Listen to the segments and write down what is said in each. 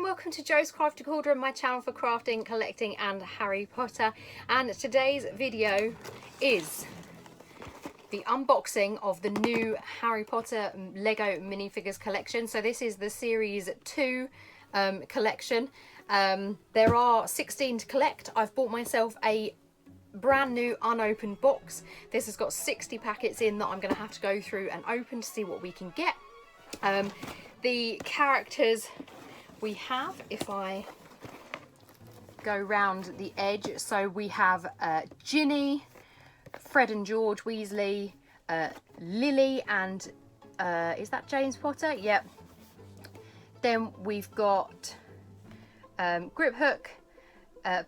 welcome to Jo's Crafty Cauldron, my channel for crafting, collecting and Harry Potter. And today's video is the unboxing of the new Harry Potter Lego minifigures collection. So this is the series 2 collection. There are 16 to collect. I've bought myself a brand new unopened box. This has got 60 packets in that I'm going to have to go through and open to see what we can get. The characters we have, if I go round the edge, so we have Ginny, Fred and George Weasley, Lily and is that James Potter? Yep. Then we've got Grip Hook,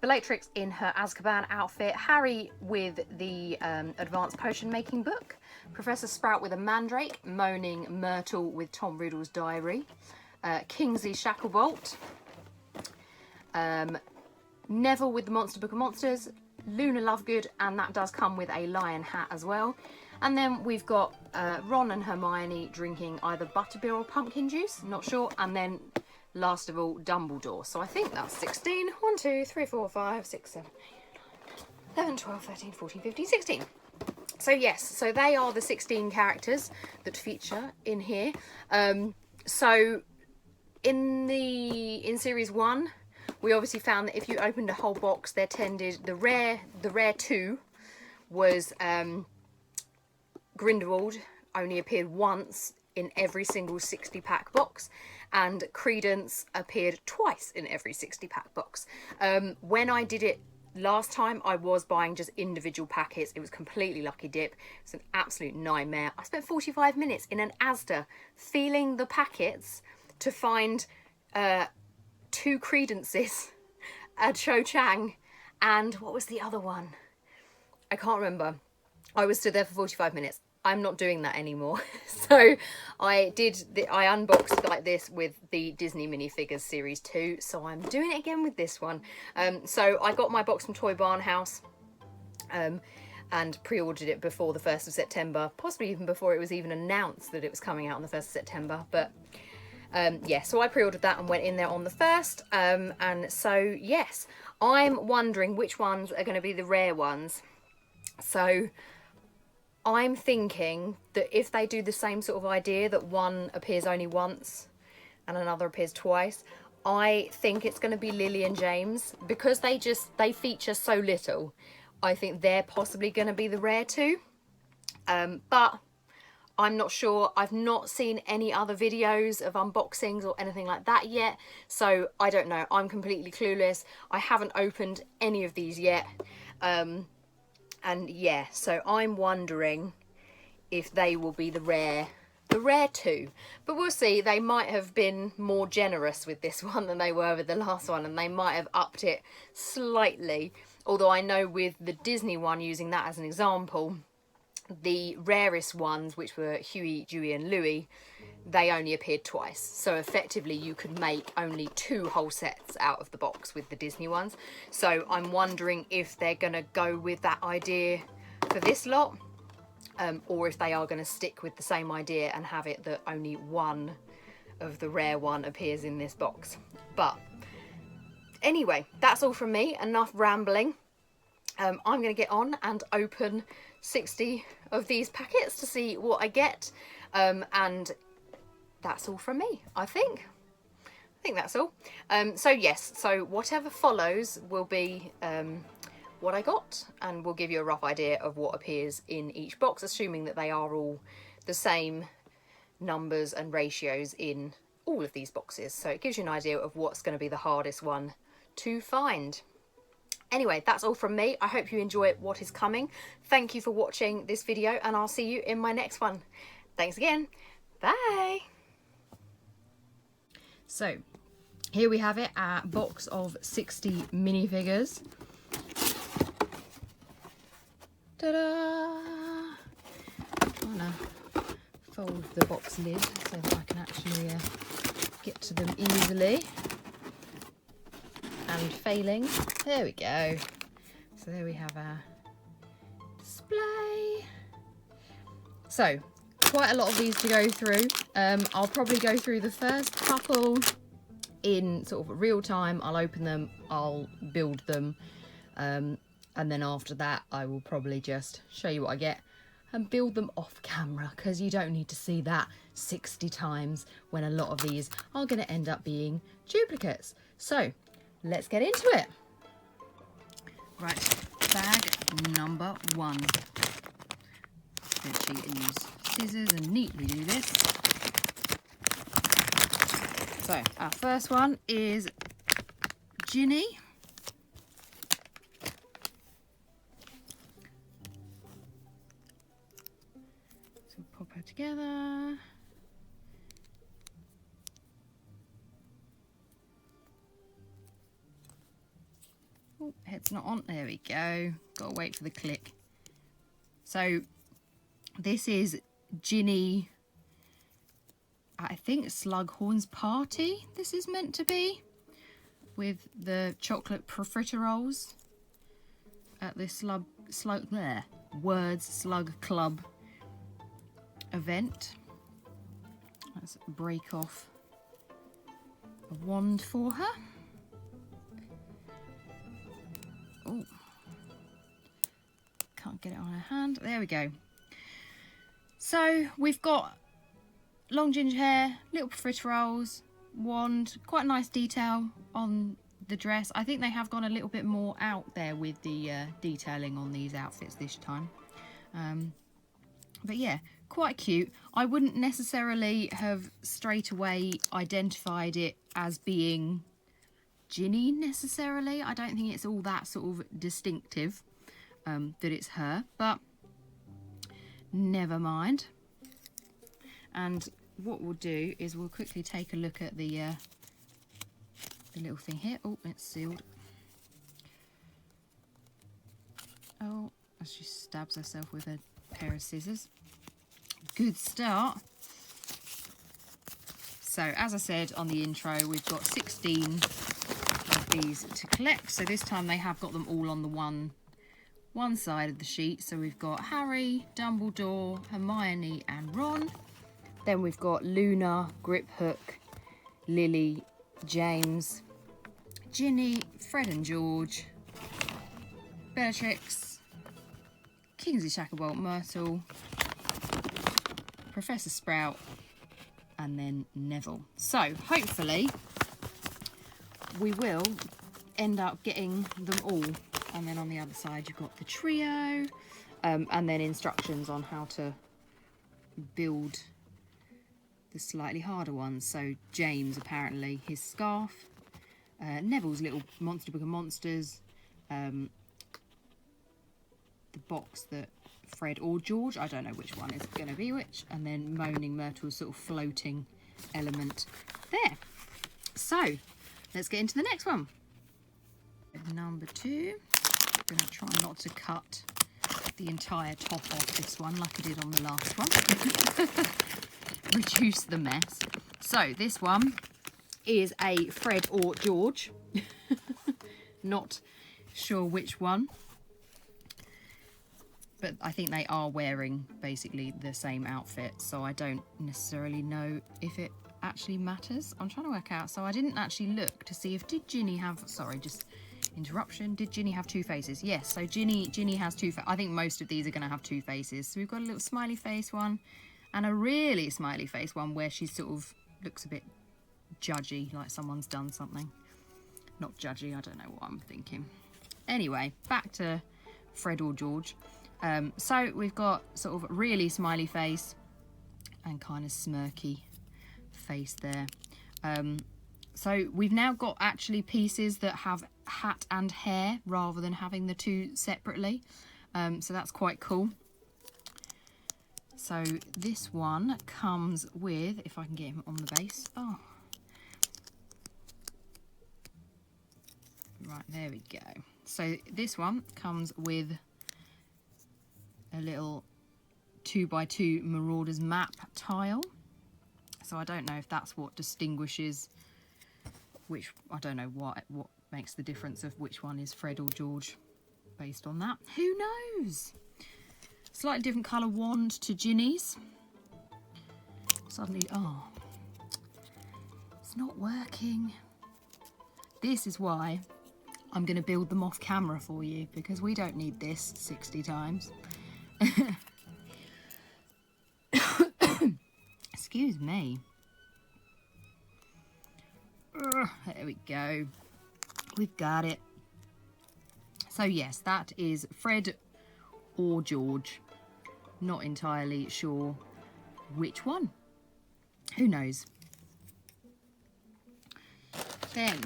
Bellatrix in her Azkaban outfit, Harry with the advanced potion making book, Professor Sprout with a mandrake, Moaning Myrtle with Tom Riddle's diary, Kingsley Shacklebolt, Neville with the Monster Book of Monsters, Luna Lovegood, and that does come with a lion hat as well. And then we've got Ron and Hermione drinking either butterbeer or pumpkin juice, not sure. And then last of all, Dumbledore. So I think that's 16. 1, 2, 3, 4, 5, 6, 7, 8, 9, 11, 12, 13, 14, 15, 16. So yes, so they are the 16 characters that feature in here. So in series 1, we obviously found that if you opened a whole box, there tended the rare 2 was Grindelwald, only appeared once in every single 60 pack box, and Credence appeared twice in every 60 pack box. When I did it last time, I was buying just individual packets. It was completely lucky dip. It's an absolute nightmare. I spent 45 minutes in an Asda feeling the packets to find 2 Credences, a Cho Chang, and what was the other one? I can't remember. I was stood there for 45 minutes. I'm not doing that anymore. So I unboxed like this with the Disney minifigures series 2. So I'm doing it again with this one. So I got my box from Toy Barn House and pre-ordered it before the 1st of September, possibly even before it was even announced that it was coming out on the 1st of September. But yeah, so I pre-ordered that and went in there on the 1st. And so yes, I'm wondering which ones are going to be the rare ones. So I'm thinking that if they do the same sort of idea, that one appears only once and another appears twice, I think it's going to be Lily and James, because they feature so little. I think they're possibly going to be the rare 2. But I'm not sure. I've not seen any other videos of unboxings or anything like that yet, so I don't know. I'm completely clueless. I haven't opened any of these yet. And yeah, so I'm wondering if they will be the rare 2. But we'll see. They might have been more generous with this one than they were with the last one, and they might have upped it slightly. Although I know with the Disney one, using that as an example, the rarest ones, which were Huey, Dewey and Louie, they only appeared twice. So effectively you could make only 2 whole sets out of the box with the Disney ones. So I'm wondering if they're going to go with that idea for this lot, or if they are going to stick with the same idea and have it that only one of the rare one appears in this box. But anyway, that's all from me. Enough rambling. I'm going to get on and open 60 of these packets to see what I get, and that's all from me. I think that's all. So yes, so whatever follows will be what I got, and we'll give you a rough idea of what appears in each box, assuming that they are all the same numbers and ratios in all of these boxes. So it gives you an idea of what's going to be the hardest one to find. Anyway, that's all from me. I hope you enjoy what is coming. Thank you for watching this video, and I'll see you in my next one. Thanks again. Bye. So here we have it, a box of 60 minifigures. Ta-da! I'm trying to fold the box lid so that I can actually get to them easily. And failing. There we go. So there we have our display. So quite a lot of these to go through. I'll probably go through the first couple in sort of real time. I'll open them, I'll build them, and then after that I will probably just show you what I get and build them off camera, because you don't need to see that 60 times when a lot of these are going to end up being duplicates. So let's get into it. Right, bag number 1. Spreadsheet, use scissors and neatly do this. So our first one is Ginny. So we'll pop her together. Oh, head's not on. There we go. Gotta wait for the click. So this is Ginny, I think Slughorn's Party this is meant to be, with the chocolate profiteroles at this Words Slug Club event. Let's break off a wand for her. Oh, can't get it on her hand. There we go. So we've got long ginger hair, little profiteroles, wand, quite a nice detail on the dress. I think they have gone a little bit more out there with the detailing on these outfits this time. But yeah, quite cute. I wouldn't necessarily have straight away identified it as being Ginny necessarily. I don't think it's all that sort of distinctive that it's her, but never mind. And what we'll do is we'll quickly take a look at the little thing here. Oh, it's sealed. Oh, she stabs herself with a pair of scissors. Good start. So as I said on the intro, we've got 16 of these to collect. So this time they have got them all on the one side of the sheet. So we've got Harry, Dumbledore, Hermione and Ron. Then we've got Luna, Griphook, Lily, James, Ginny, Fred and George, Bellatrix, Kingsley Shacklebolt, Myrtle, Professor Sprout, and then Neville. So hopefully we will end up getting them all. And then on the other side you've got the trio, and then instructions on how to build the slightly harder ones. So James, apparently his scarf, Neville's little monster book of monsters, the box that Fred or George, I don't know which one is going to be which, and then Moaning Myrtle's sort of floating element there. So let's get into the next one. Number 2. I'm going to try not to cut the entire top off this one like I did on the last one. Reduce the mess. So this one is a Fred or George. Not sure which one, but I think they are wearing basically the same outfit, so I don't necessarily know if it actually matters. I'm trying to work out. So I didn't actually look to see if did Ginny have, sorry, just interruption, did Ginny have 2 faces? Yes, so Ginny has 2 faces. I think most of these are going to have 2 faces. So we've got a little smiley face one and a really smiley face one where she sort of looks a bit judgy, like someone's done something. Not judgy, I don't know what I'm thinking. Anyway, back to Fred or George. So we've got sort of really smiley face and kind of smirky face there. So we've now got actually pieces that have hat and hair rather than having the 2 separately. So that's quite cool. So this one comes with, if I can get him on the base. Oh, right, there we go. So this one comes with a little 2x2 Marauders map tile. So I don't know if that's what distinguishes which, I don't know what makes the difference of which one is Fred or George based on that. Who knows? Slightly different colour wand to Ginny's. Suddenly, oh, it's not working. This is why I'm going to build them off camera for you, because we don't need this 60 times. Excuse me. There we go. We've got it. So yes, that is Fred or George. Not entirely sure which one. Who knows? Then,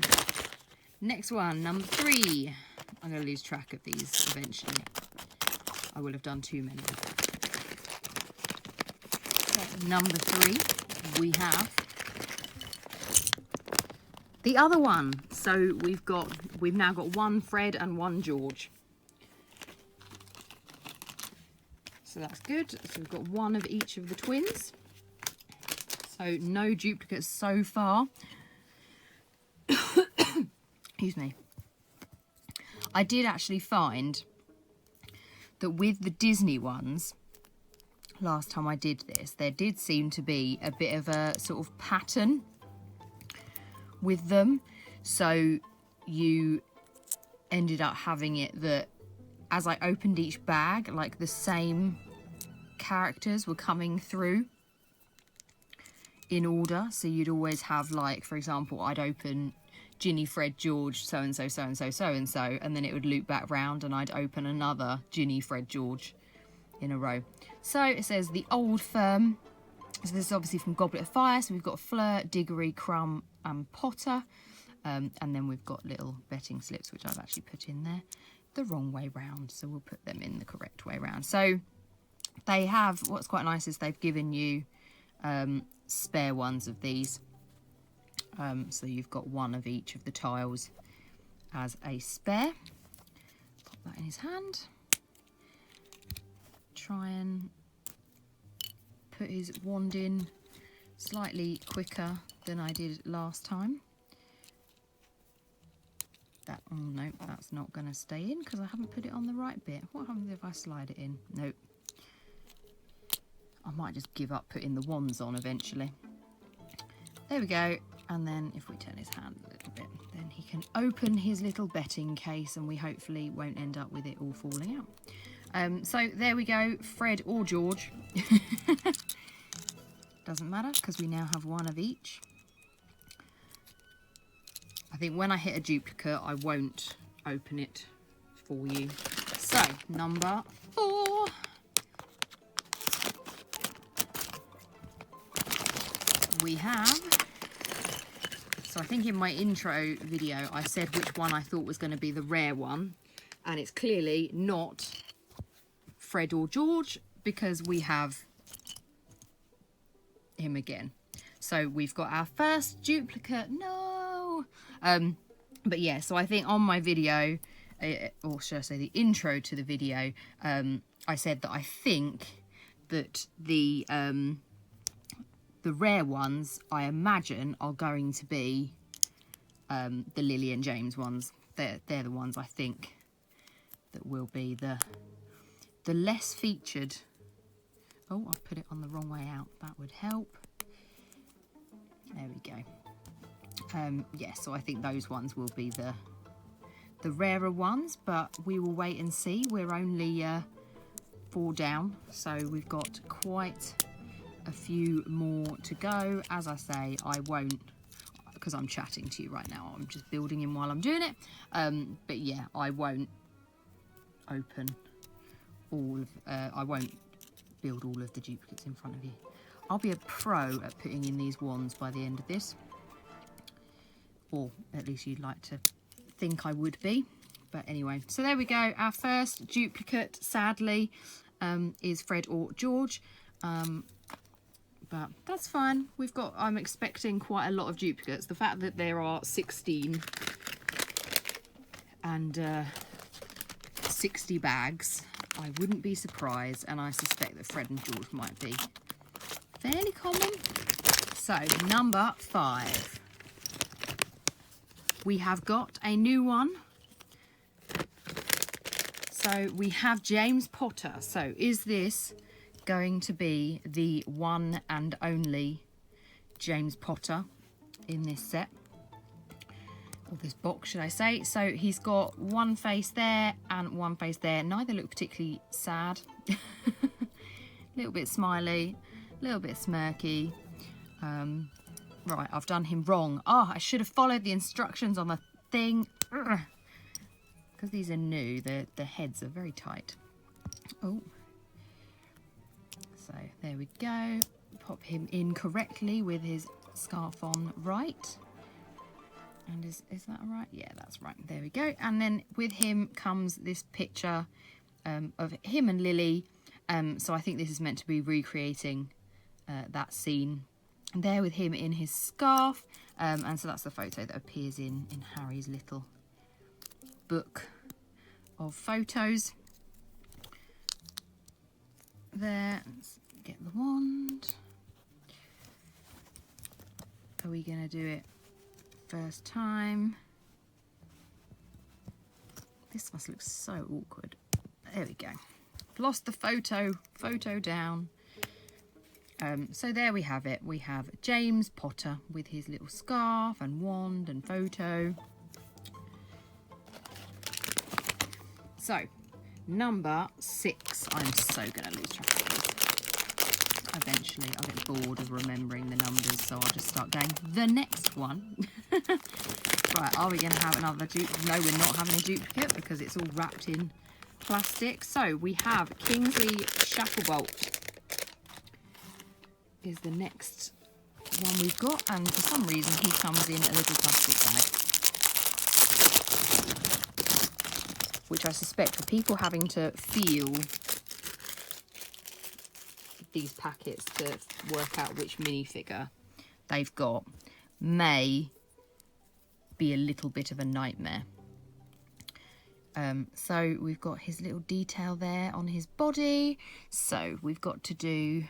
next one, number 3. I'm going to lose track of these eventually. I will have done too many. So, number 3, we have the other one. So we've now got one Fred and one George. So that's good. So we've got one of each of the twins. So no duplicates so far. Excuse me. I did actually find that with the Disney ones, last time I did this, there did seem to be a bit of a sort of pattern with them. So you ended up having it that as I opened each bag, like the same characters were coming through in order. So you'd always have, like, for example, I'd open Ginny, Fred, George, so-and-so, so-and-so, so-and-so, and then it would loop back round and I'd open another Ginny, Fred, George in a row. So it says the old firm. So this is obviously from Goblet of Fire. So we've got Fleur, Diggory, Crumb and Potter. And then we've got little betting slips, which I've actually put in there the wrong way round. So we'll put them in the correct way round. So they have, what's quite nice is they've given you spare ones of these. So you've got one of each of the tiles as a spare. Pop that in his hand. Try and put his wand in slightly quicker than I did last time. That, oh no, that's not going to stay in because I haven't put it on the right bit. What happens if I slide it in? Nope. I might just give up putting the wands on eventually. There we go. And then if we turn his hand a little bit, then he can open his little betting case and we hopefully won't end up with it all falling out. So there we go, Fred or George. Doesn't matter because we now have one of each. I think when I hit a duplicate, I won't open it for you. So, number 4. We have, so I think in my intro video, I said which one I thought was going to be the rare one. And it's clearly not Fred or George because we have him again. So we've got our first duplicate. No. But yeah, so I think on my video, or should I say the intro to the video, I said that I think that the rare ones, I imagine, are going to be the Lily and James ones. They're the ones I think that will be the less featured. Oh, I've put it on the wrong way out. That would help. There we go. Yeah, so I think those ones will be the rarer ones, but we will wait and see. We're only 4 down, so we've got quite a few more to go. As I say, I won't, because I'm chatting to you right now, I'm just building him while I'm doing it. But yeah, I won't open all of, I won't build all of the duplicates in front of you. I'll be a pro at putting in these wands by the end of this. Or at least you'd like to think I would be. But anyway, so there we go. Our first duplicate, sadly, is Fred or George. But that's fine. We've got, I'm expecting quite a lot of duplicates. The fact that there are 16 and 60 bags, I wouldn't be surprised. And I suspect that Fred and George might be fairly common. So, number 5. We have got a new one. So we have James Potter. So is this going to be the one and only James Potter in this set? or this box should I say. So he's got one face there and one face there. Neither look particularly sad. A little bit smiley, a little bit smirky. Right, I've done him wrong. Oh, I should have followed the instructions on the thing. Because these are new, the heads are very tight. Oh. So there we go. Pop him in correctly with his scarf on right. And is that right? Yeah, that's right. There we go. And then with him comes this picture of him and Lily. So I think this is meant to be recreating that scene. And there with him in his scarf. And so that's the photo that appears in Harry's little book of photos. There, let's get the wand. Are we going to do it first time? This must look so awkward. There we go. Lost the photo down. So there we have it. We have James Potter with his little scarf and wand and photo. So, number 6. I'm so going to lose track of these. Eventually, I'll get bored of remembering the numbers, so I'll just start going, the next one. Right, are we going to have another duplicate? No, we're not having a duplicate because it's all wrapped in plastic. So, we have Kingsley Shacklebolt is the next one we've got, and for some reason he comes in a little plastic bag, which I suspect for people having to feel these packets to work out which minifigure they've got may be a little bit of a nightmare. So we've got his little detail there on his body, so we've got to do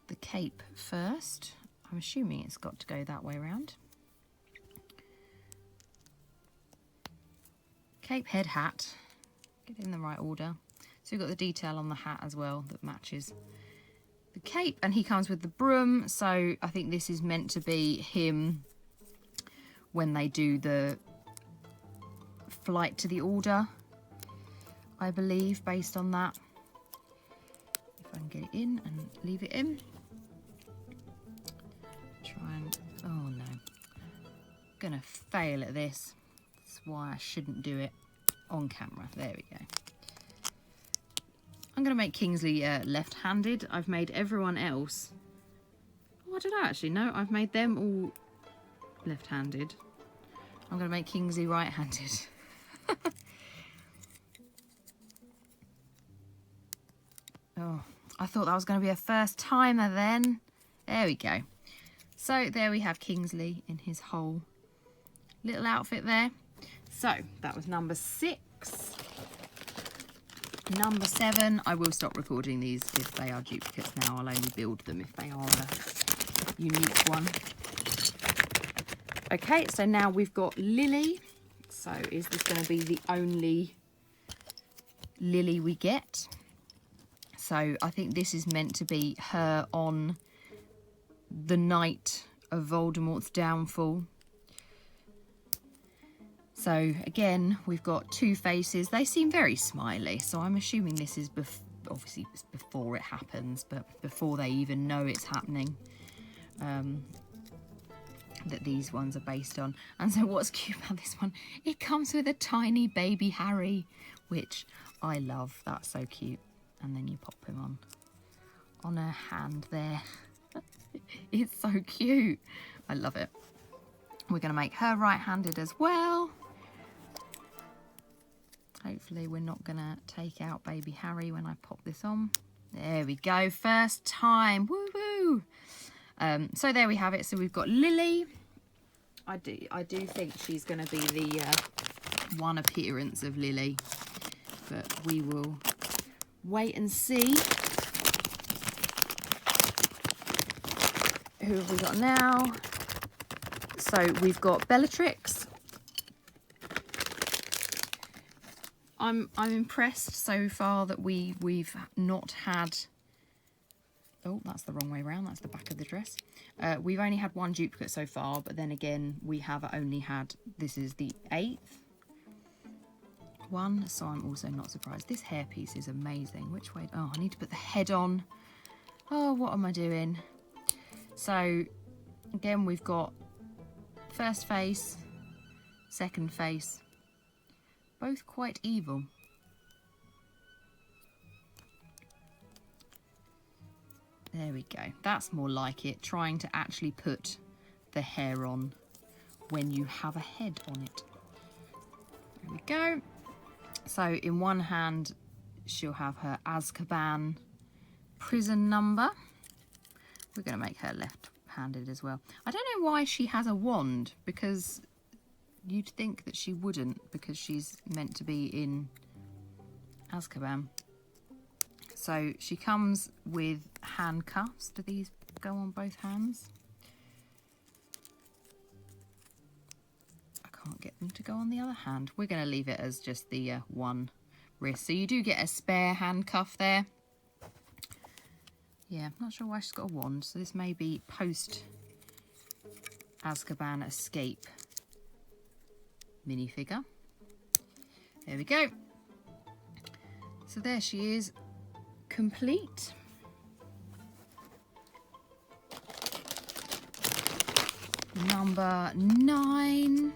the cape first. I'm assuming it's got to go that way around. Cape, head, hat. Get it in the right order. So we've got the detail on the hat as well that matches the cape, and he comes with the broom. So I think this is meant to be him when they do the flight to the Order, I believe, based on that. If I can get it in and leave it in. Try and, oh no, gonna fail at this. That's why I shouldn't do it on camera. There we go. I'm gonna make Kingsley left-handed. I've made everyone else, oh, I don't know actually, no, I've made them all left-handed. I'm gonna make Kingsley right-handed. Oh, I thought that was going to be a first timer then. There we go. So there we have Kingsley in his whole little outfit there. So that was number 6. Number 7, I will stop recording these if they are duplicates now. I'll only build them if they are a unique one. Okay, so now we've got Lily. So is this going to be the only Lily we get? So I think this is meant to be her on the night of Voldemort's downfall. So again, we've got 2 faces. They seem very smiley, so I'm assuming this is obviously it's before it happens, but before they even know it's happening, that these ones are based on. And so what's cute about this one, it comes with a tiny baby Harry, which I love. That's so cute. And then you pop him on her hand there. It's so cute. I love it. We're going to make her right-handed as well. Hopefully we're not going to take out baby Harry when I pop this on. There we go. First time. Woo-woo. So there we have it. So we've got Lily. I do think she's going to be the one appearance of Lily. But we will wait and see. Who have we got now? So we've got Bellatrix. I'm impressed so far that we've not had Oh, that's the wrong way around. That's the back of the dress. We've only had one duplicate so far, but then again, we have only had, this is the 8th one, so I'm also not surprised. This hairpiece is amazing. Which way? Oh, I need to put the head on. Oh, what am I doing? So, again, we've got first face, second face, both quite evil. There we go. That's more like it. Trying to actually put the hair on when you have a head on it. There we go. So in one hand, she'll have her Azkaban prison number. We're going to make her left-handed as well. I don't know why she has a wand, because you'd think that she wouldn't, because she's meant to be in Azkaban. So she comes with handcuffs. Do these go on both hands? I can't get them to go on the other hand. We're going to leave it as just the one wrist. So you do get a spare handcuff there. Yeah, I'm not sure why she's got a wand. So this may be post Azkaban escape minifigure. There we go. So there she is, complete. Number 9.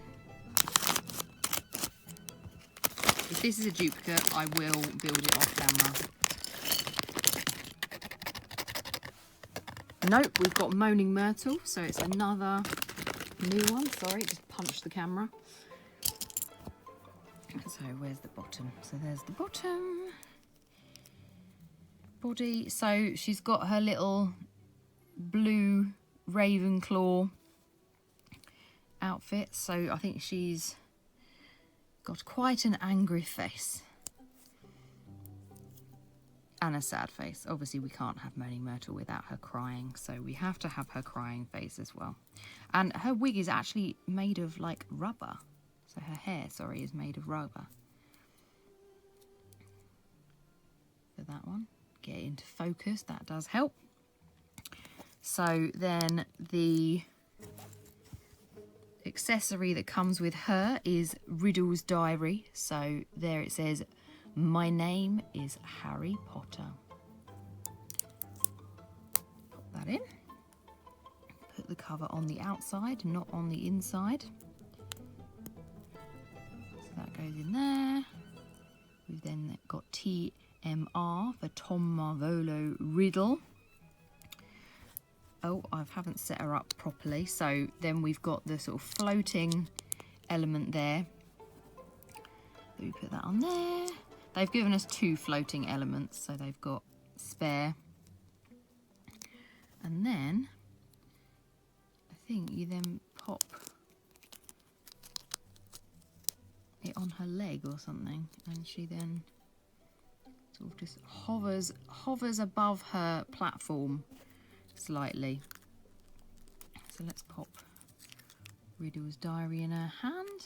If this is a duplicate, I will build it off camera. Nope, we've got Moaning Myrtle, so it's another new one. Sorry, just punched the camera. So where's the bottom? So there's the bottom. Body. So she's got her little blue Ravenclaw outfit. So I think she's got quite an angry face. And a sad face. Obviously we can't have Moaning Myrtle without her crying, so we have to have her crying face as well. And her wig is actually made of like rubber. So her hair, sorry, is made of rubber. For that one. Get it into focus, that does help. So then the accessory that comes with her is Riddle's Diary. So there it says, "My name is Harry Potter." Pop that in. Put the cover on the outside, not on the inside. So that goes in there. We've then got TMR for Tom Marvolo Riddle. Oh, I haven't set her up properly. So then we've got the sort of floating element there. So we put that on there. They've given us 2 floating elements, so they've got spare. And then, I think you then pop it on her leg or something, and she then sort of just hovers above her platform slightly. So let's pop Riddle's Diary in her hand.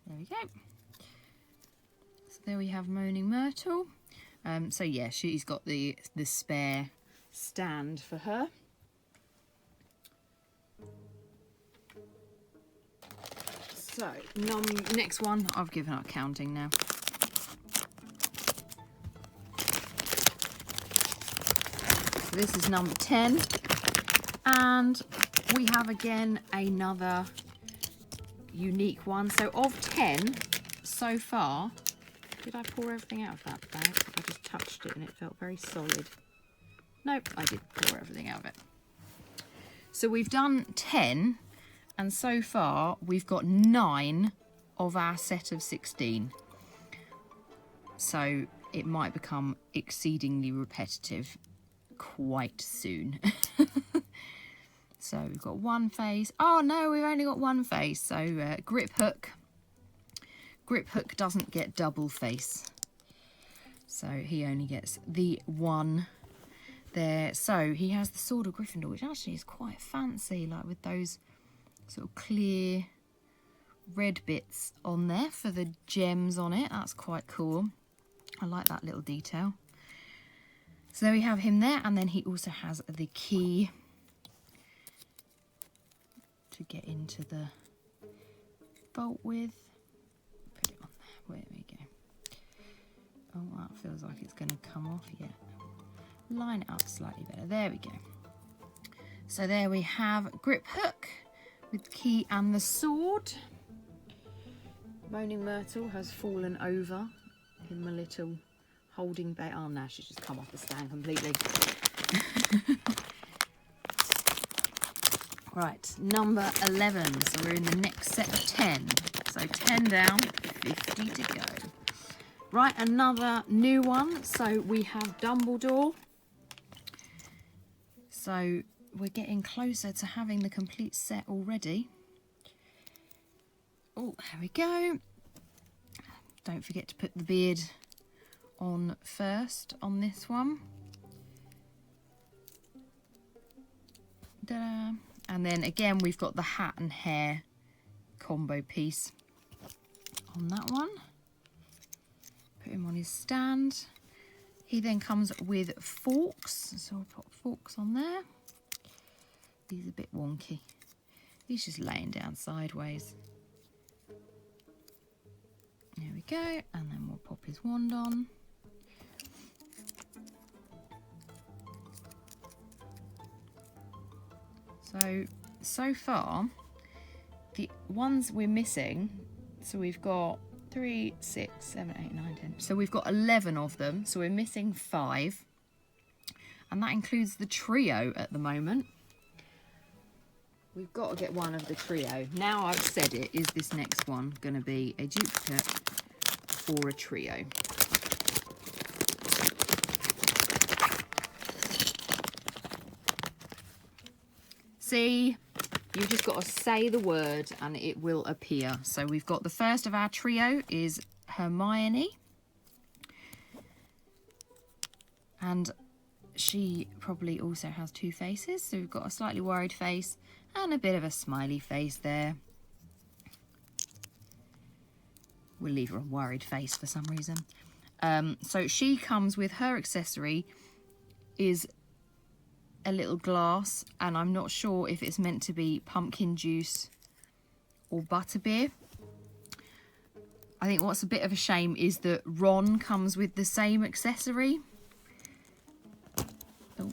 There we go. So there we have Moaning Myrtle. So yeah, she's got the spare stand for her. So next one, I've given up counting now. So this is number 10, and we have again another unique one. So of 10 so far, did I pour everything out of that bag? I just touched it and it felt very solid. Nope, I did pour everything out of it. So we've done 10, and so far we've got 9 of our set of 16. So it might become exceedingly repetitive quite soon. So we've got one face. Oh no, we've only got one face. So Grip Hook. Grip Hook doesn't get double face. So he only gets the one there. So he has the Sword of Gryffindor, which actually is quite fancy, like with those sort of clear red bits on there for the gems on it. That's quite cool. I like that little detail. So there we have him there, and then he also has the key to get into the bolt with. Put it on there. Where we go. Oh, that feels like it's going to come off yet. Line it up slightly better. There we go. So there we have grip hook with key and the sword. Moaning Myrtle has fallen over in my little holding bay. Oh no, she's just come off the stand completely. Right, number 11. So we're in the next set of 10. So 10 down, 50 to go. Right, another new one. So we have Dumbledore. So we're getting closer to having the complete set already. Oh, there we go. Don't forget to put the beard on first on this one. Ta-da. And then again, we've got the hat and hair combo piece on that one. Put him on his stand. He then comes with forks, so I'll put forks on there. He's a bit wonky. He's just laying down sideways. There we go, and then we'll pop his wand on. So far, the ones we're missing, so we've got 3, 6, 7, 8, 9, 10. So we've got 11 of them, so we're missing 5. And that includes the trio at the moment. We've got to get one of the trio. Now I've said it, is this next one going to be a duplicate or a trio? See, you've just got to say the word and it will appear. So we've got the first of our trio is Hermione. And she probably also has 2 faces. So we've got a slightly worried face and a bit of a smiley face there. We'll leave her a worried face for some reason. So she comes with her accessory is a little glass, and I'm not sure if it's meant to be pumpkin juice or butterbeer. I think what's a bit of a shame is that Ron comes with the same accessory. Oh,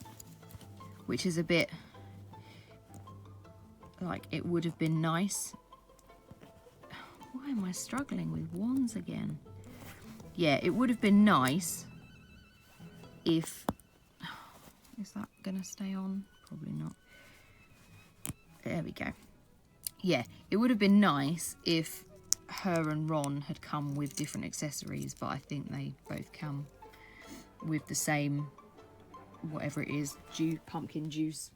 which is a bit like it would have been nice. Why am I struggling with wands again? Yeah, it would have been nice if... Is that going to stay on? Probably not. There we go. Yeah, it would have been nice if her and Ron had come with different accessories, but I think they both come with the same, whatever it is, pumpkin juice.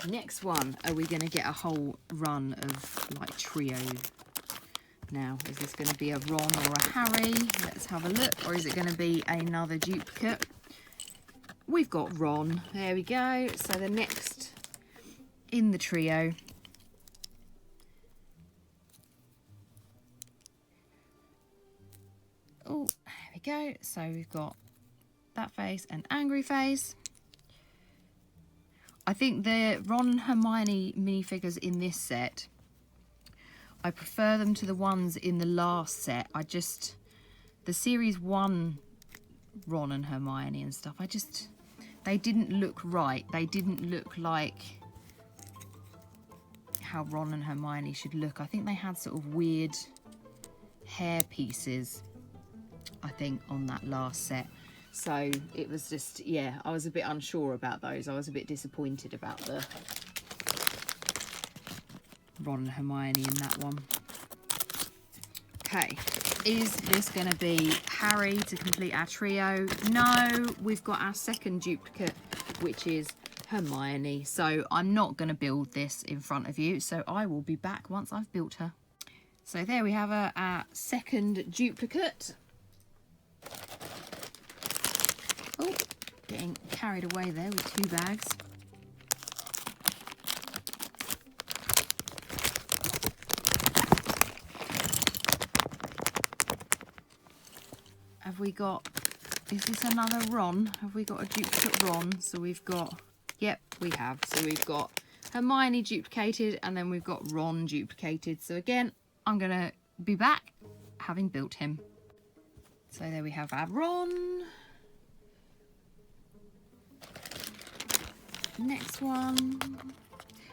Next one, are we going to get a whole run of like trio now? Is this going to be a Ron or a Harry? Let's have a look. Or is it going to be another duplicate? We've got Ron. There we go. So the next in the trio. Oh, there we go. So we've got that face and angry face. I think the Ron and Hermione minifigures in this set, I prefer them to the ones in the last set. The series 1 Ron and Hermione and stuff, they didn't look right. They didn't look like how Ron and Hermione should look. I think they had sort of weird hair pieces, I think, on that last set. So it was just, yeah, I was a bit unsure about those. I was a bit disappointed about the Ron and Hermione in that one. Okay, is this going to be Harry to complete our trio? No, we've got our second duplicate, which is Hermione. So I'm not going to build this in front of you. So I will be back once I've built her. So there we have our second duplicate. Oh, getting carried away there with 2 bags. Have we got is this another Ron? Have we got a duplicate Ron? So we've got, yep, we have. So we've got Hermione duplicated, and then we've got Ron duplicated. So again, I'm going to be back having built him. So there we have our Ron. Next one.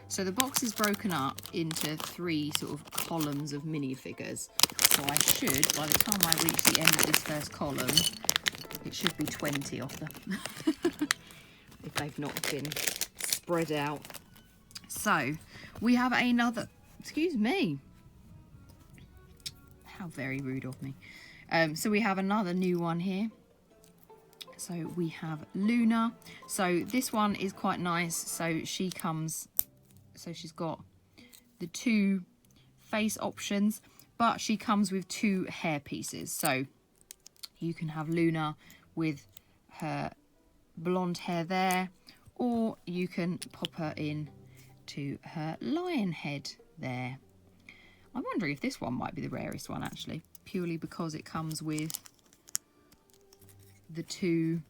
So the box is broken up into 3 sort of columns of minifigures. So I should, by the time I reach the end of this first column, it should be 20 of them. If they've not been spread out. So we have another, excuse me. How very rude of me. So we have another new one here. So we have Luna. So this one is quite nice. So she comes, so she's got the 2 face options, but she comes with 2 hair pieces. So you can have Luna with her blonde hair there, or you can pop her in to her lion head there. I'm wondering if this one might be the rarest one actually, purely because it comes with the 2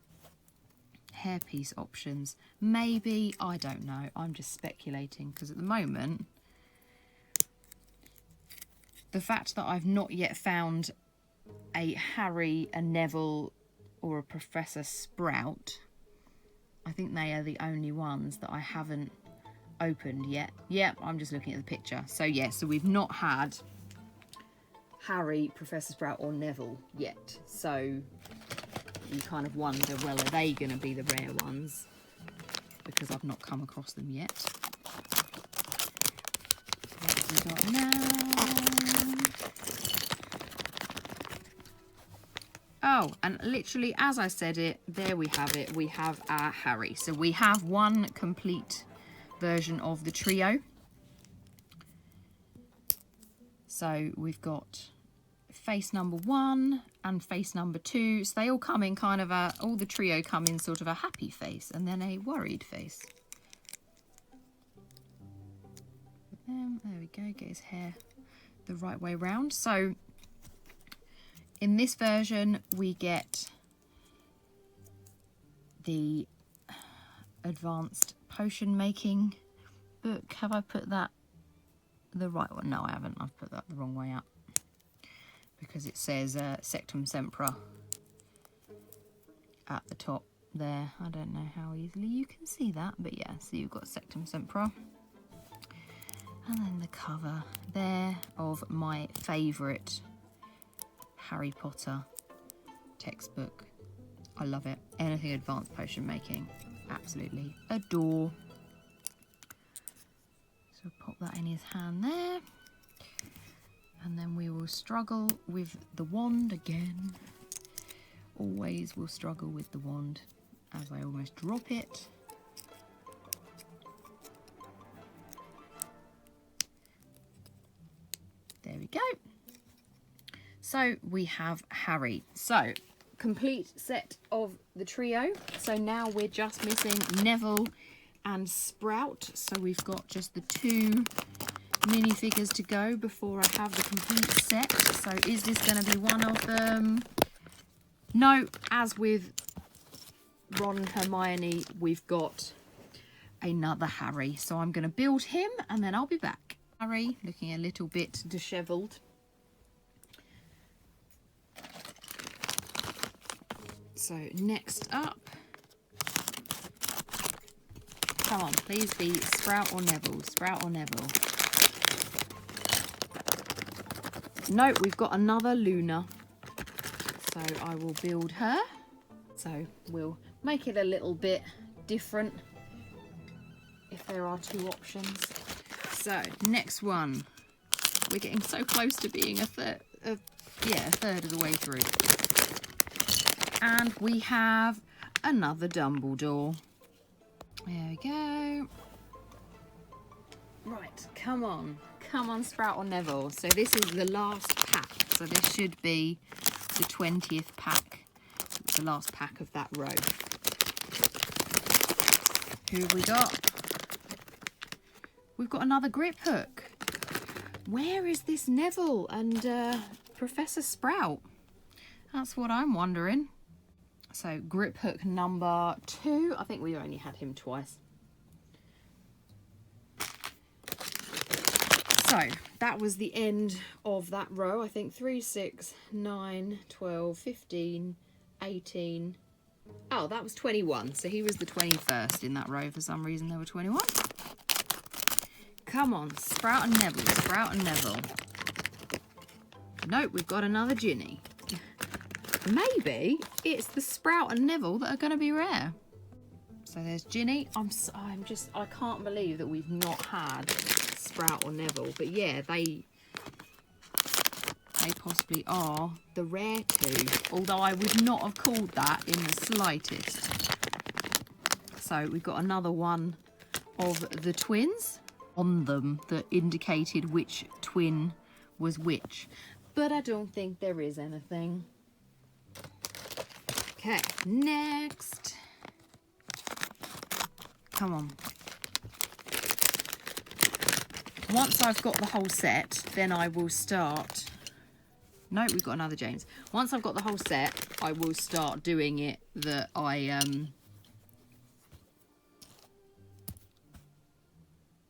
hairpiece options. Maybe, I don't know, I'm just speculating, because at the moment the fact that I've not yet found a Harry, a Neville or a Professor Sprout, I think they are the only ones that I haven't opened yet. Yep, I'm just looking at the picture. So yeah, so we've not had Harry, Professor Sprout or Neville yet. So you kind of wonder, well, are they going to be the rare ones? Because I've not come across them yet. What have we got now? Oh, and literally as I said it, there we have it. We have our Harry. So we have one complete version of the trio. So we've got face number 1 and face number 2. So they all come in kind of a, all the trio come in sort of a happy face and then a worried face. There we go, get his hair the right way round. So in this version we get the advanced potion making book. Have I put that the right one? No, I haven't. I've put that the wrong way up, because it says Sectum Sempra at the top there. I don't know how easily you can see that, but yeah, so you've got Sectum Sempra. And then the cover there of my favourite Harry Potter textbook. I love it. Anything advanced potion making, absolutely adore. So pop that in his hand there. And then we will struggle with the wand again. Always will struggle with the wand as I almost drop it. There we go. So we have Harry. So complete set of the trio. So now we're just missing Neville and Sprout. So we've got just the 2 minifigures to go before I have the complete set. So is this going to be one of them? No, as with Ron and Hermione, we've got another Harry. So I'm going to build him and then I'll be back. Harry, looking a little bit dishevelled. So next up, come on, please be Sprout or Neville, Sprout or Neville. No, we've got another Luna. So I will build her. So we'll make it a little bit different if there are 2 options. So next one, we're getting so close to being a third of the way through. And we have another Dumbledore. There we go. Right, come on. Come on, Sprout or Neville. So this is the last pack. So this should be the 20th pack. It's the last pack of that row. Who have we got? We've got another grip hook. Where is this Neville and Professor Sprout? That's what I'm wondering. So grip hook number 2. I think we only had him twice. So that was the end of that row. I think 3, 6, 9, 12, 15, 18. Oh, that was 21. So he was the 21st in that row. For some reason there were 21. Come on, Sprout and Neville, Sprout and Neville. Nope, we've got another Ginny. Maybe it's the Sprout and Neville that are going to be rare. So there's Ginny. I can't believe that we've not had Sprout or Neville. But yeah, they possibly are the rare 2. Although I would not have called that in the slightest. So we've got another one of the twins on them that indicated which twin was which. But I don't think there is anything. Okay, next. Come on. Once I've got the whole set, then I will start. No, we've got another James. Once I've got the whole set, I will start doing it that I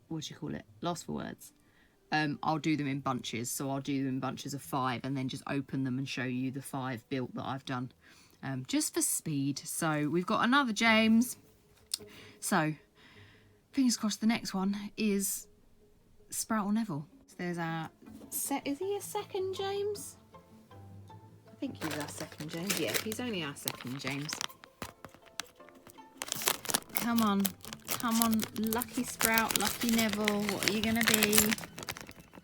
what do you call it? Lost for words. I'll do them in bunches. So I'll do them in bunches of 5 and then just open them and show you the 5 built that I've done. Just for speed. So we've got another James. So fingers crossed the next one is Sprout or Neville. So there's our set. Is he a second James? I think he's our second James. Yeah, he's only our second James. Come on. Come on, lucky Sprout, lucky Neville. What are you going to be?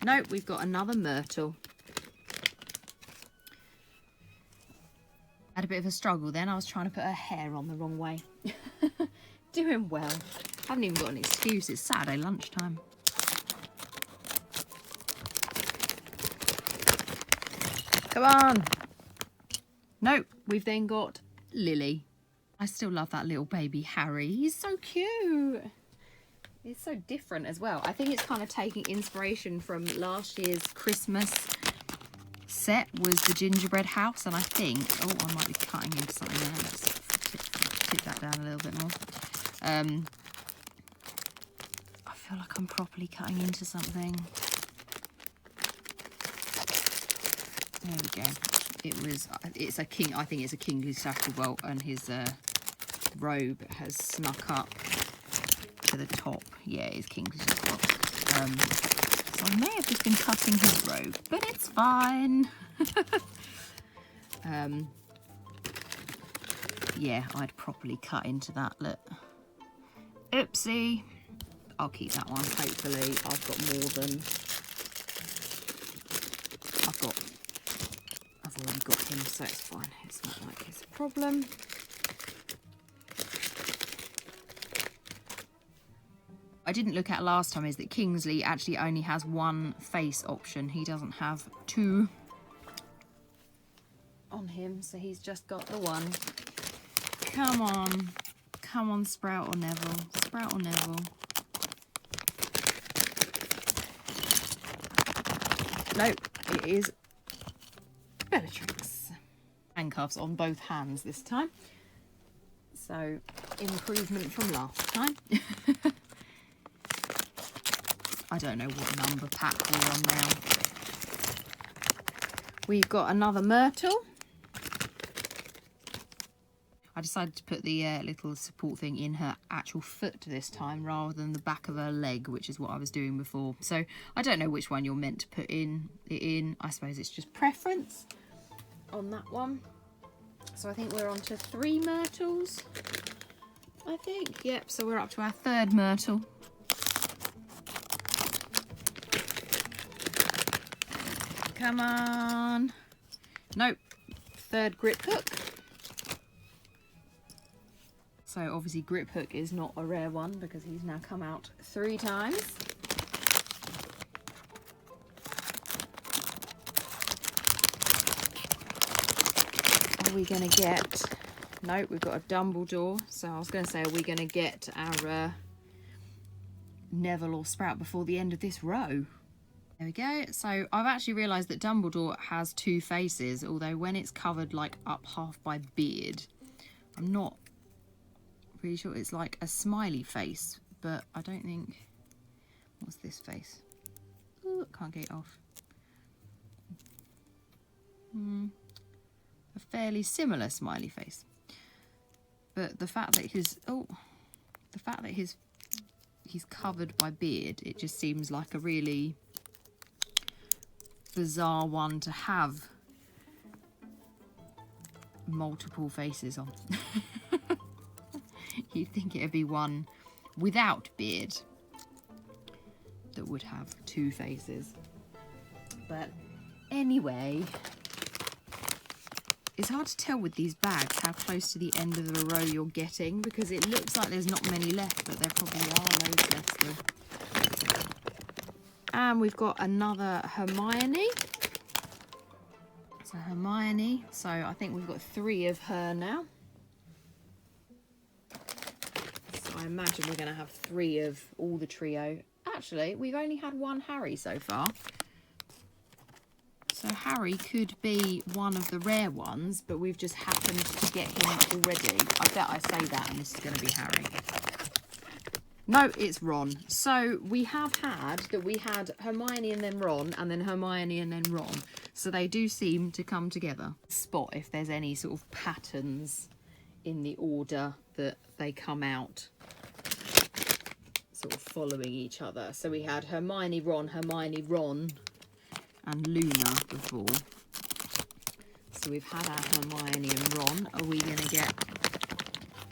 Nope, we've got another Myrtle. Had a bit of a struggle then. I was trying to put her hair on the wrong way. Doing well. Haven't even got an excuse. It's Saturday lunchtime. Come on. Nope, we've then got Lily. I still love that little baby Harry. He's so cute. He's so different as well. I think it's kind of taking inspiration from last year's Christmas set was the gingerbread house. And I think, oh, I might be cutting into something there. Let's tip that down a little bit more. I feel like I'm properly cutting into something. There we go. It's a king. I think it's a Kingly Shacklebolt, and his robe has snuck up to the top. Yeah, it's Kingly Shacklebolt. So I may have just been cutting his robe, but it's fine. Yeah, I'd properly cut into that. Look. Oopsie. I'll keep that one. Hopefully, I've got more than I've already got him, so it's fine. It's not like it's a problem. I didn't look at last time is that Kingsley actually only has 1 face option. He doesn't have 2 on him, so he's just got the 1. Come on. Come on, Sprout or Neville. Sprout or Neville. Nope, it is Bellatrix. Handcuffs on both hands this time. So, improvement from last time. I don't know what number pack we're on now. We've got another Myrtle. I decided to put the little support thing in her actual foot this time rather than the back of her leg, which is what I was doing before. So I don't know which one you're meant to put it in. I suppose it's just preference on that one. So I think we're on to 3 Myrtles. I think. Yep, so we're up to our 3rd Myrtle. Come on. Nope. 3rd grip hook. So obviously grip hook is not a rare one because he's now come out 3 times. Are we going to get... Nope, we've got a Dumbledore. So I was going to say, are we going to get our Neville or Sprout before the end of this row? There we go. So I've actually realised that Dumbledore has 2 faces, although when it's covered like up half by beard, I'm not really sure. It's like a smiley face, but I don't think... What's this face? Ooh, can't get it off. A fairly similar smiley face. But the fact that he's covered by beard, it just seems like a really bizarre one to have multiple faces on. You'd think it'd be one without beard that would have two faces. But anyway, it's hard to tell with these bags how close to the end of the row you're getting, because it looks like there's not many left, but there probably are loads left still. And we've got another Hermione. So Hermione, so I think we've got 3 of her now. So I imagine we're going to have 3 of all the trio. Actually, we've only had 1 Harry so far. So Harry could be one of the rare ones, but we've just happened to get him already. I bet I say that and this is going to be Harry. No, it's Ron. So we have had Hermione and then Ron, and then Hermione and then Ron. So they do seem to come together. Spot if there's any sort of patterns in the order that they come out, sort of following each other. So we had Hermione, Ron, and Luna before. So we've had our Hermione and Ron. Are we going to get...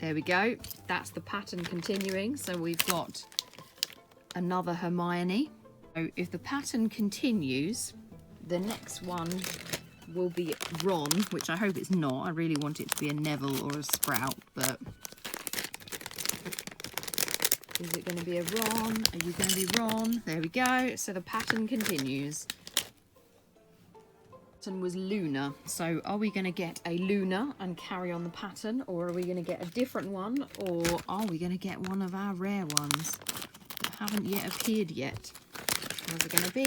There we go. That's the pattern continuing. So we've got another Hermione. So if the pattern continues, the next one will be Ron, which I hope it's not. I really want it to be a Neville or a Sprout, but... Is it going to be a Ron? Are you going to be Ron? There we go. So the pattern continues. Pattern was Luna. So are we going to get a Luna and carry on the pattern, or are we going to get a different one, or are we going to get one of our rare ones that haven't yet appeared yet? What's it going to be?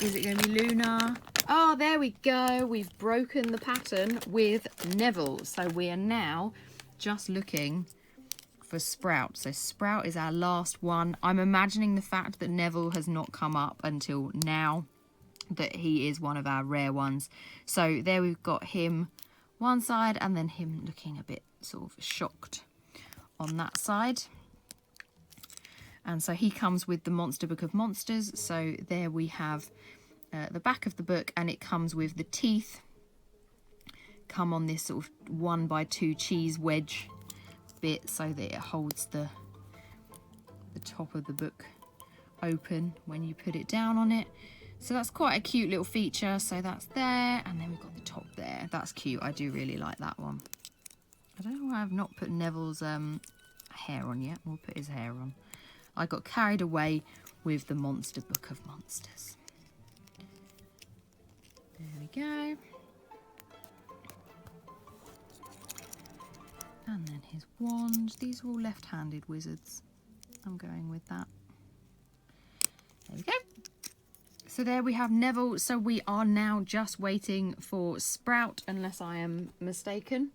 Is it going to be Luna? Oh, there we go. We've broken the pattern with Neville. So we are now just looking for Sprout. So Sprout is our last one. I'm imagining the fact that Neville has not come up until now, that he is one of our rare ones. So there we've got him one side, and then him looking a bit sort of shocked on that side. And so he comes with the Monster Book of Monsters. So there we have the back of the book, and it comes with the teeth come on this sort of 1x2 cheese wedge bit, so that it holds the top of the book open when you put it down on it. So that's quite a cute little feature. So that's there, and then we've got the top there. That's cute. I do really like that one. I don't know why I've not put Neville's hair on yet. We'll put his hair on. I got carried away with the Monster Book of Monsters. There we go. And then his wand. These are all left-handed wizards. I'm going with that. There we go. So there we have Neville. So we are now just waiting for Sprout, unless I am mistaken.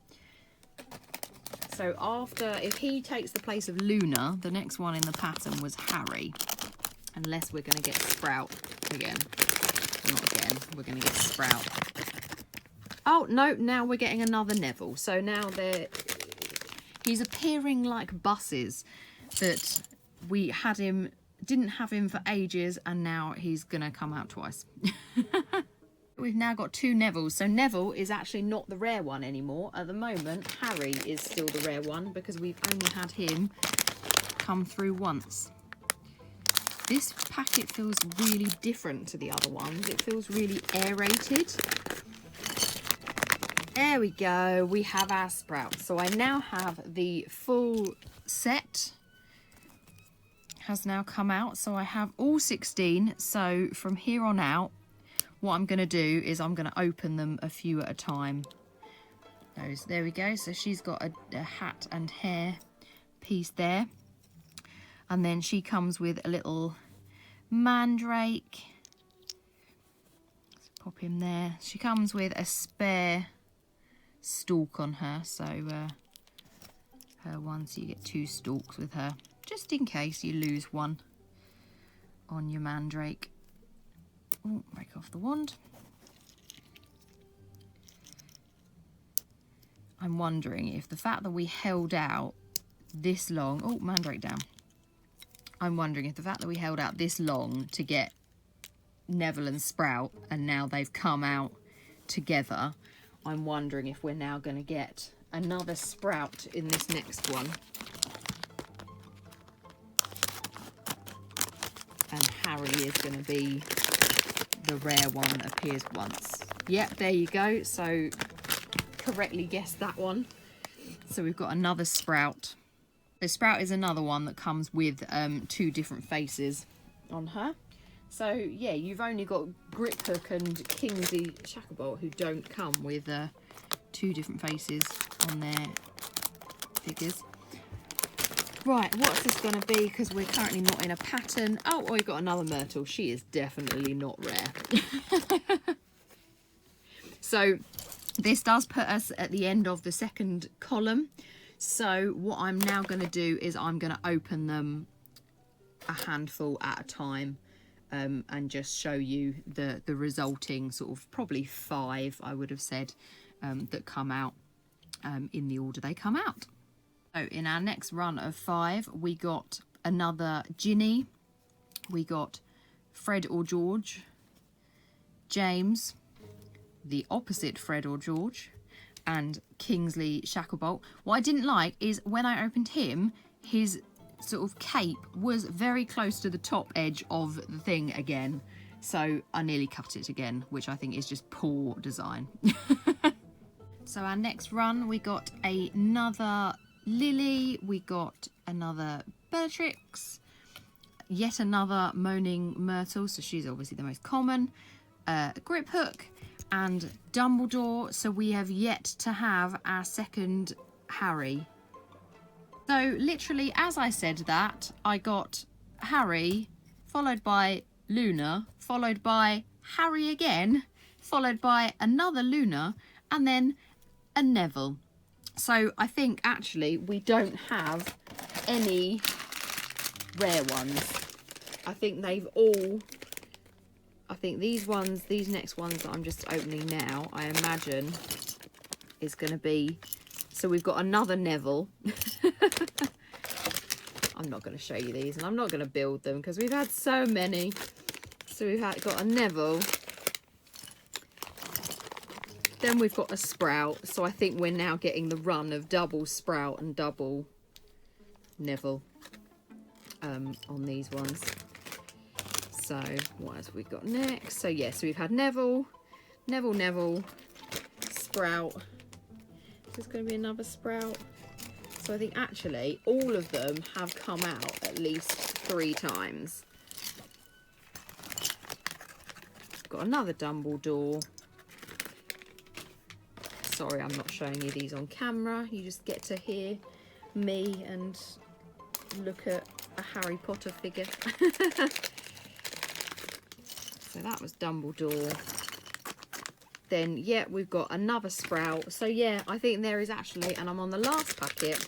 So after, if he takes the place of Luna, the next one in the pattern was Harry. Unless we're going to get Sprout again. Not again. We're going to get Sprout. Oh, no. Now we're getting another Neville. So now he's appearing like buses that we had him... didn't have him for ages, and now he's gonna come out twice. We've now got 2 Nevilles. So Neville is actually not the rare one anymore. At the moment, Harry is still the rare one, because we've only had him come through once. This packet feels really different to the other ones. It feels really aerated. There we go. We have our Sprout. So I now have the full set. Has now come out, so I have all 16. So from here on out, what I'm going to do is I'm going to open them a few at a time. There we go. So she's got a hat and hair piece there, and then she comes with a little mandrake. Let's pop him there. She comes with a spare stalk on her, so her one, so you get 2 stalks with her, just in case you lose one on your mandrake. Oh, break off the wand. I'm wondering if the fact that we held out this long, oh, mandrake down. I'm wondering if the fact that we held out this long to get Neville and Sprout, and now they've come out together, I'm wondering if we're now going to get another Sprout in this next one. And Harry is going to be the rare one that appears once. Yep, there you go. So correctly guessed that one. So we've got another Sprout. The Sprout is another one that comes with 2 different faces on her. So yeah, you've only got Griphook and Kingsley Shacklebolt who don't come with 2 different faces on their figures. Right, what's this going to be? Because we're currently not in a pattern. Oh, we've got another Myrtle. She is definitely not rare. So this does put us at the end of the second column. So what I'm now going to do is I'm going to open them a handful at a time and just show you the resulting sort of probably 5, I would have said, that come out in the order they come out. So in our next run of 5, we got another Ginny, we got Fred or George, James, the opposite Fred or George, and Kingsley Shacklebolt. What I didn't like is when I opened him, his sort of cape was very close to the top edge of the thing again. So I nearly cut it again, which I think is just poor design. So our next run, we got another Lily, we got another Bellatrix, yet another Moaning Myrtle, so she's obviously the most common, Griphook, and Dumbledore. So we have yet to have our second Harry. So literally, as I said that, I got Harry, followed by Luna, followed by Harry again, followed by another Luna, and then a Neville. So I think actually we don't have any rare ones. I think they've all, I think these ones, these next ones that I'm just opening now, I imagine is going to be, so we've got another Neville. I'm not going to show you these and I'm not going to build them because we've had so many. So we've got a Neville. Then we've got a Sprout, so I think we're now getting the run of double Sprout and double Neville on these ones. So what else have we got next? So yeah, so we've had Neville, Sprout. There's going to be another Sprout. So I think actually all of them have come out at least 3 times. Got another Dumbledore. Sorry, I'm not showing you these on camera. You just get to hear me and look at a Harry Potter figure. So that was Dumbledore. Then, yeah, we've got another Sprout. So, yeah, I think there is actually, and I'm on the last packet.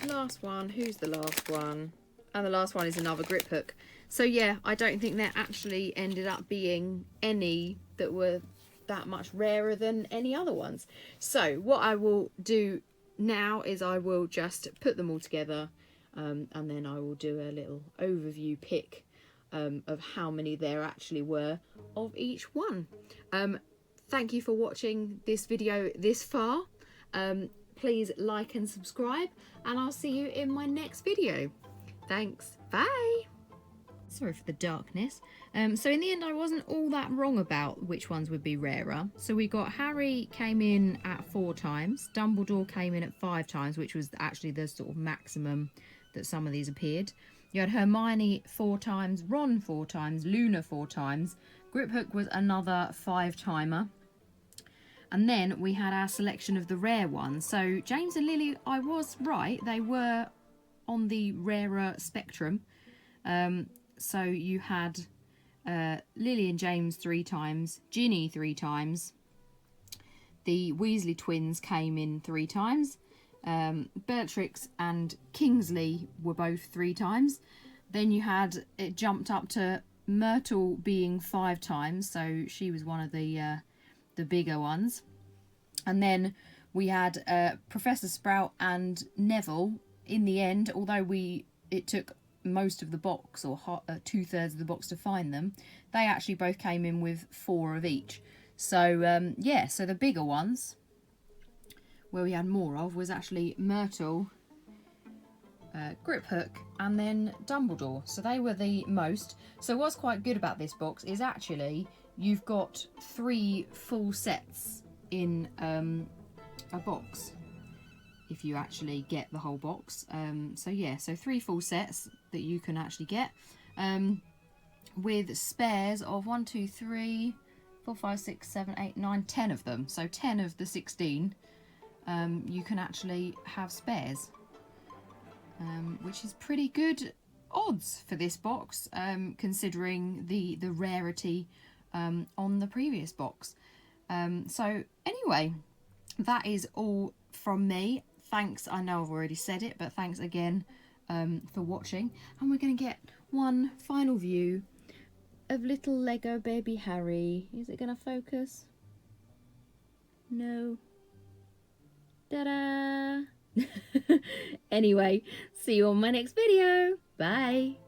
Last one. Who's the last one? And the last one is another Griphook. So yeah, I don't think there actually ended up being any that were that much rarer than any other ones. So what I will do now is I will just put them all together and then I will do a little overview pick of how many there actually were of each one. Thank you for watching this video this far. Please like and subscribe and I'll see you in my next video. Thanks. Bye. Sorry for the darkness. So in the end I wasn't all that wrong about which ones would be rarer. So we got Harry came in at 4 times, Dumbledore came in at 5 times, which was actually the sort of maximum that some of these appeared. You had Hermione 4 times, Ron 4 times, Luna 4 times, Griphook was another 5-timer. And then we had our selection of the rare ones. So James and Lily, I was right, they were on the rarer spectrum. So you had Lily and James 3 times, Ginny 3 times, The Weasley twins came in 3 times. Bellatrix and Kingsley were both 3 times. Then you had, it jumped up to Myrtle being 5 times, so she was one of the bigger ones. And then we had Professor Sprout and Neville in the end, although it took most of the box, or 2/3 of the box to find them, they actually both came in with 4 of each. So yeah, so the bigger ones where we had more of was actually Myrtle, Griphook, and then Dumbledore. So they were the most. So what's quite good about this box is actually you've got 3 full sets in a box if you actually get the whole box. So yeah, so 3 full sets that you can actually get, with spares of 1, 2, 3, 4, 5, 6, 7, 8, 9, 10 of them. So 10 of the 16 you can actually have spares, which is pretty good odds for this box, considering the rarity on the previous box. So anyway, that is all from me. Thanks, I know I've already said it, but thanks again for watching. And we're going to get one final view of little Lego baby Harry. Is it going to focus? No. Ta-da! Anyway, see you on my next video. Bye!